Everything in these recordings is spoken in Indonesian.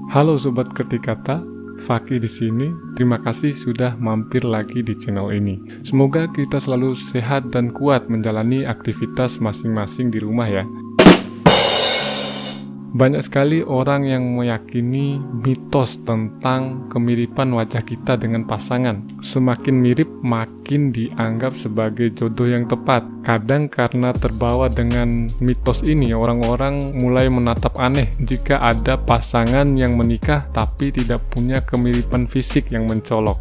Halo Sobat Ketik Kata, Fakih di sini. Terima kasih sudah mampir lagi di channel ini. Semoga kita selalu sehat dan kuat menjalani aktivitas masing-masing di rumah ya. Banyak sekali orang yang meyakini mitos tentang kemiripan wajah kita dengan pasangan. Semakin mirip, makin dianggap sebagai jodoh yang tepat. Kadang karena terbawa dengan mitos ini, orang-orang mulai menatap aneh jika ada pasangan yang menikah tapi tidak punya kemiripan fisik yang mencolok.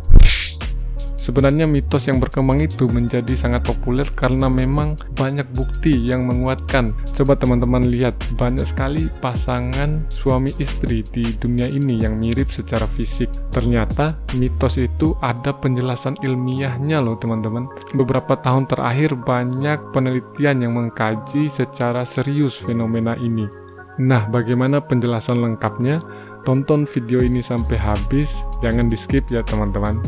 Sebenarnya mitos yang berkembang itu menjadi sangat populer karena memang banyak bukti yang menguatkan. Coba teman-teman lihat, banyak sekali pasangan suami istri di dunia ini yang mirip secara fisik. Ternyata mitos itu ada penjelasan ilmiahnya loh teman-teman. Beberapa tahun terakhir banyak penelitian yang mengkaji secara serius fenomena ini. Nah, bagaimana penjelasan lengkapnya? Tonton video ini sampai habis, jangan di skip ya teman-teman.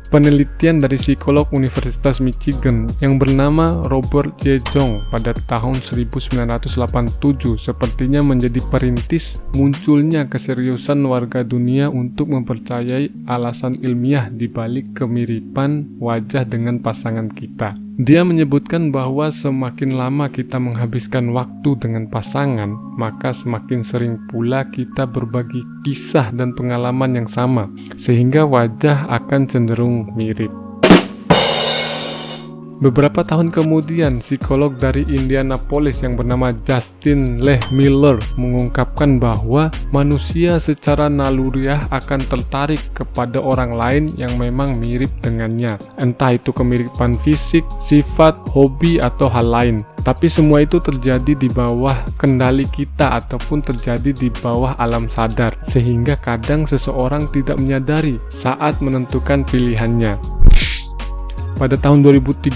Penelitian dari psikolog Universitas Michigan yang bernama Robert J. Jong pada tahun 1987 sepertinya menjadi perintis munculnya keseriusan warga dunia untuk mempercayai alasan ilmiah di balik kemiripan wajah dengan pasangan kita. Dia menyebutkan bahwa semakin lama kita menghabiskan waktu dengan pasangan, maka semakin sering pula kita berbagi kisah dan pengalaman yang sama, sehingga wajah akan cenderung mirip. Beberapa tahun kemudian, psikolog dari Indianapolis yang bernama Justin Lehmiller mengungkapkan bahwa manusia secara naluriah akan tertarik kepada orang lain yang memang mirip dengannya. Entah itu kemiripan fisik, sifat, hobi, atau hal lain. Tapi semua itu terjadi di bawah kendali kita ataupun terjadi di bawah alam sadar. Sehingga kadang seseorang tidak menyadari saat menentukan pilihannya. Pada tahun 2013,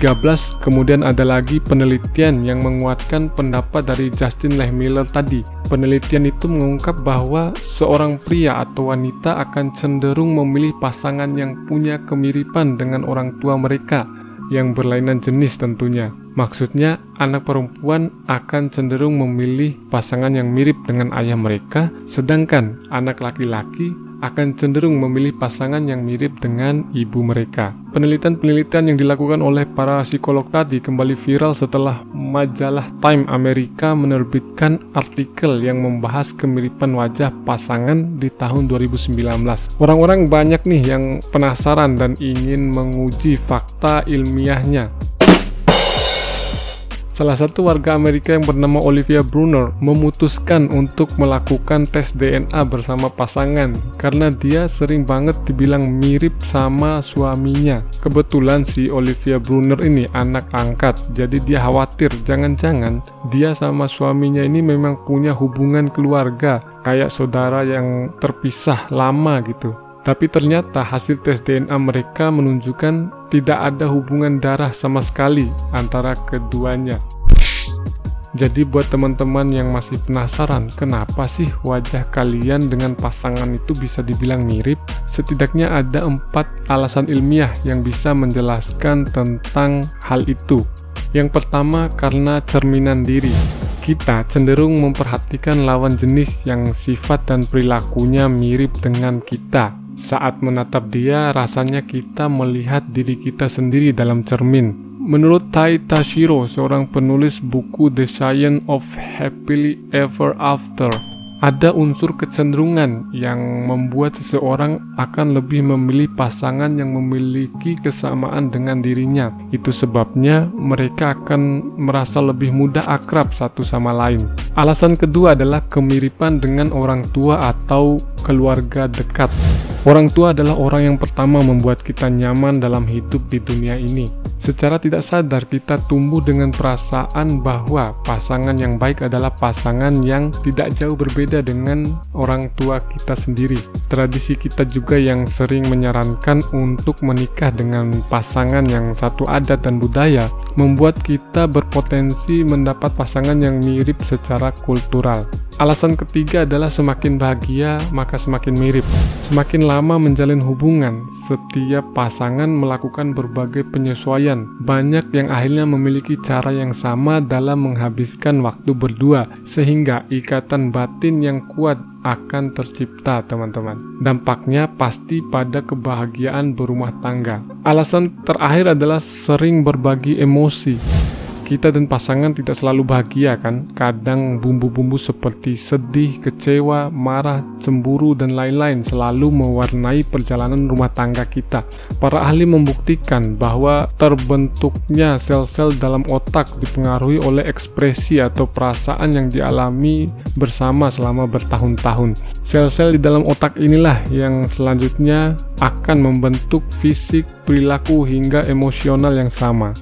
kemudian ada lagi penelitian yang menguatkan pendapat dari Justin Lehmiller tadi. Penelitian itu mengungkap bahwa seorang pria atau wanita akan cenderung memilih pasangan yang punya kemiripan dengan orang tua mereka, yang berlainan jenis tentunya. Maksudnya, anak perempuan akan cenderung memilih pasangan yang mirip dengan ayah mereka, sedangkan anak laki-laki akan cenderung memilih pasangan yang mirip dengan ibu mereka. Penelitian-penelitian yang dilakukan oleh para psikolog tadi kembali viral setelah majalah Time Amerika menerbitkan artikel yang membahas kemiripan wajah pasangan di tahun 2019. Orang-orang banyak nih yang penasaran dan ingin menguji fakta ilmiahnya. Salah satu warga Amerika yang bernama Olivia Brunner memutuskan untuk melakukan tes DNA bersama pasangan karena dia sering banget dibilang mirip sama suaminya. Kebetulan si Olivia Brunner ini anak angkat, jadi dia khawatir jangan-jangan dia sama suaminya ini memang punya hubungan keluarga, kayak saudara yang terpisah lama gitu. Tapi ternyata hasil tes DNA mereka menunjukkan tidak ada hubungan darah sama sekali antara keduanya. Jadi buat teman-teman yang masih penasaran kenapa sih wajah kalian dengan pasangan itu bisa dibilang mirip, setidaknya ada 4 alasan ilmiah yang bisa menjelaskan tentang hal itu. Yang pertama, karena cerminan diri. Kita cenderung memperhatikan lawan jenis yang sifat dan perilakunya mirip dengan kita. Saat menatap dia, rasanya kita melihat diri kita sendiri dalam cermin. Menurut Tai Tashiro, seorang penulis buku The Science of Happily Ever After, ada unsur kecenderungan yang membuat seseorang akan lebih memilih pasangan yang memiliki kesamaan dengan dirinya. Itu sebabnya mereka akan merasa lebih mudah akrab satu sama lain. Alasan kedua adalah kemiripan dengan orang tua atau keluarga dekat. Orang tua adalah orang yang pertama membuat kita nyaman dalam hidup di dunia ini. Secara tidak sadar kita tumbuh dengan perasaan bahwa pasangan yang baik adalah pasangan yang tidak jauh berbeda dengan orang tua kita sendiri. Tradisi kita juga yang sering menyarankan untuk menikah dengan pasangan yang satu adat dan budaya membuat kita berpotensi mendapat pasangan yang mirip secara kultural. Alasan ketiga adalah semakin bahagia maka semakin mirip. Semakin Selama menjalin hubungan, setiap pasangan melakukan berbagai penyesuaian. Banyak yang akhirnya memiliki cara yang sama dalam menghabiskan waktu berdua, sehingga ikatan batin yang kuat akan tercipta, teman-teman. Dampaknya pasti pada kebahagiaan berumah tangga. Alasan terakhir adalah sering berbagi emosi. Kita dan pasangan tidak selalu bahagia kan? Kadang bumbu-bumbu seperti sedih, kecewa, marah, cemburu, dan lain-lain selalu mewarnai perjalanan rumah tangga kita. Para ahli membuktikan bahwa terbentuknya sel-sel dalam otak dipengaruhi oleh ekspresi atau perasaan yang dialami bersama selama bertahun-tahun. Sel-sel di dalam otak inilah yang selanjutnya akan membentuk fisik, perilaku, hingga emosional yang sama.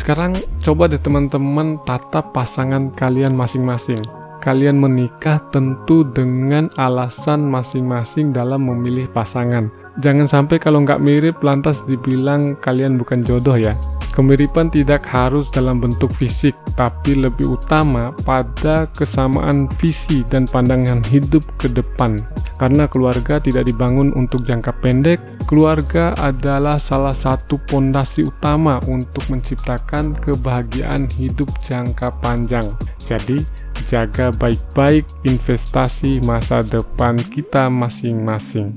Sekarang coba deh teman-teman tatap pasangan kalian masing-masing. Kalian menikah tentu dengan alasan masing-masing dalam memilih pasangan. Jangan sampai kalau nggak mirip lantas dibilang kalian bukan jodoh ya. Kemiripan tidak harus dalam bentuk fisik, tapi lebih utama pada kesamaan visi dan pandangan hidup ke depan. Karena keluarga tidak dibangun untuk jangka pendek, keluarga adalah salah satu pondasi utama untuk menciptakan kebahagiaan hidup jangka panjang. Jadi, jaga baik-baik investasi masa depan kita masing-masing.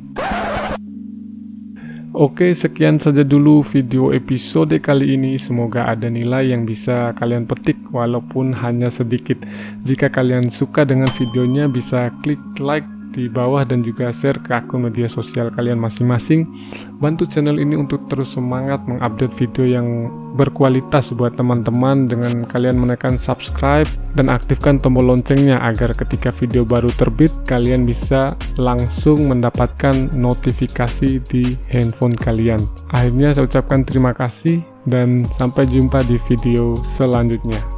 Oke, sekian saja dulu video episode kali ini. Semoga ada nilai yang bisa kalian petik walaupun hanya sedikit. Jika kalian suka dengan videonya, bisa klik like di bawah dan juga share ke akun media sosial kalian masing-masing. Bantu channel ini untuk terus semangat mengupdate video yang berkualitas buat teman-teman dengan kalian menekan subscribe dan aktifkan tombol loncengnya agar ketika video baru terbit kalian bisa langsung mendapatkan notifikasi di handphone kalian. Akhirnya saya ucapkan terima kasih dan sampai jumpa di video selanjutnya.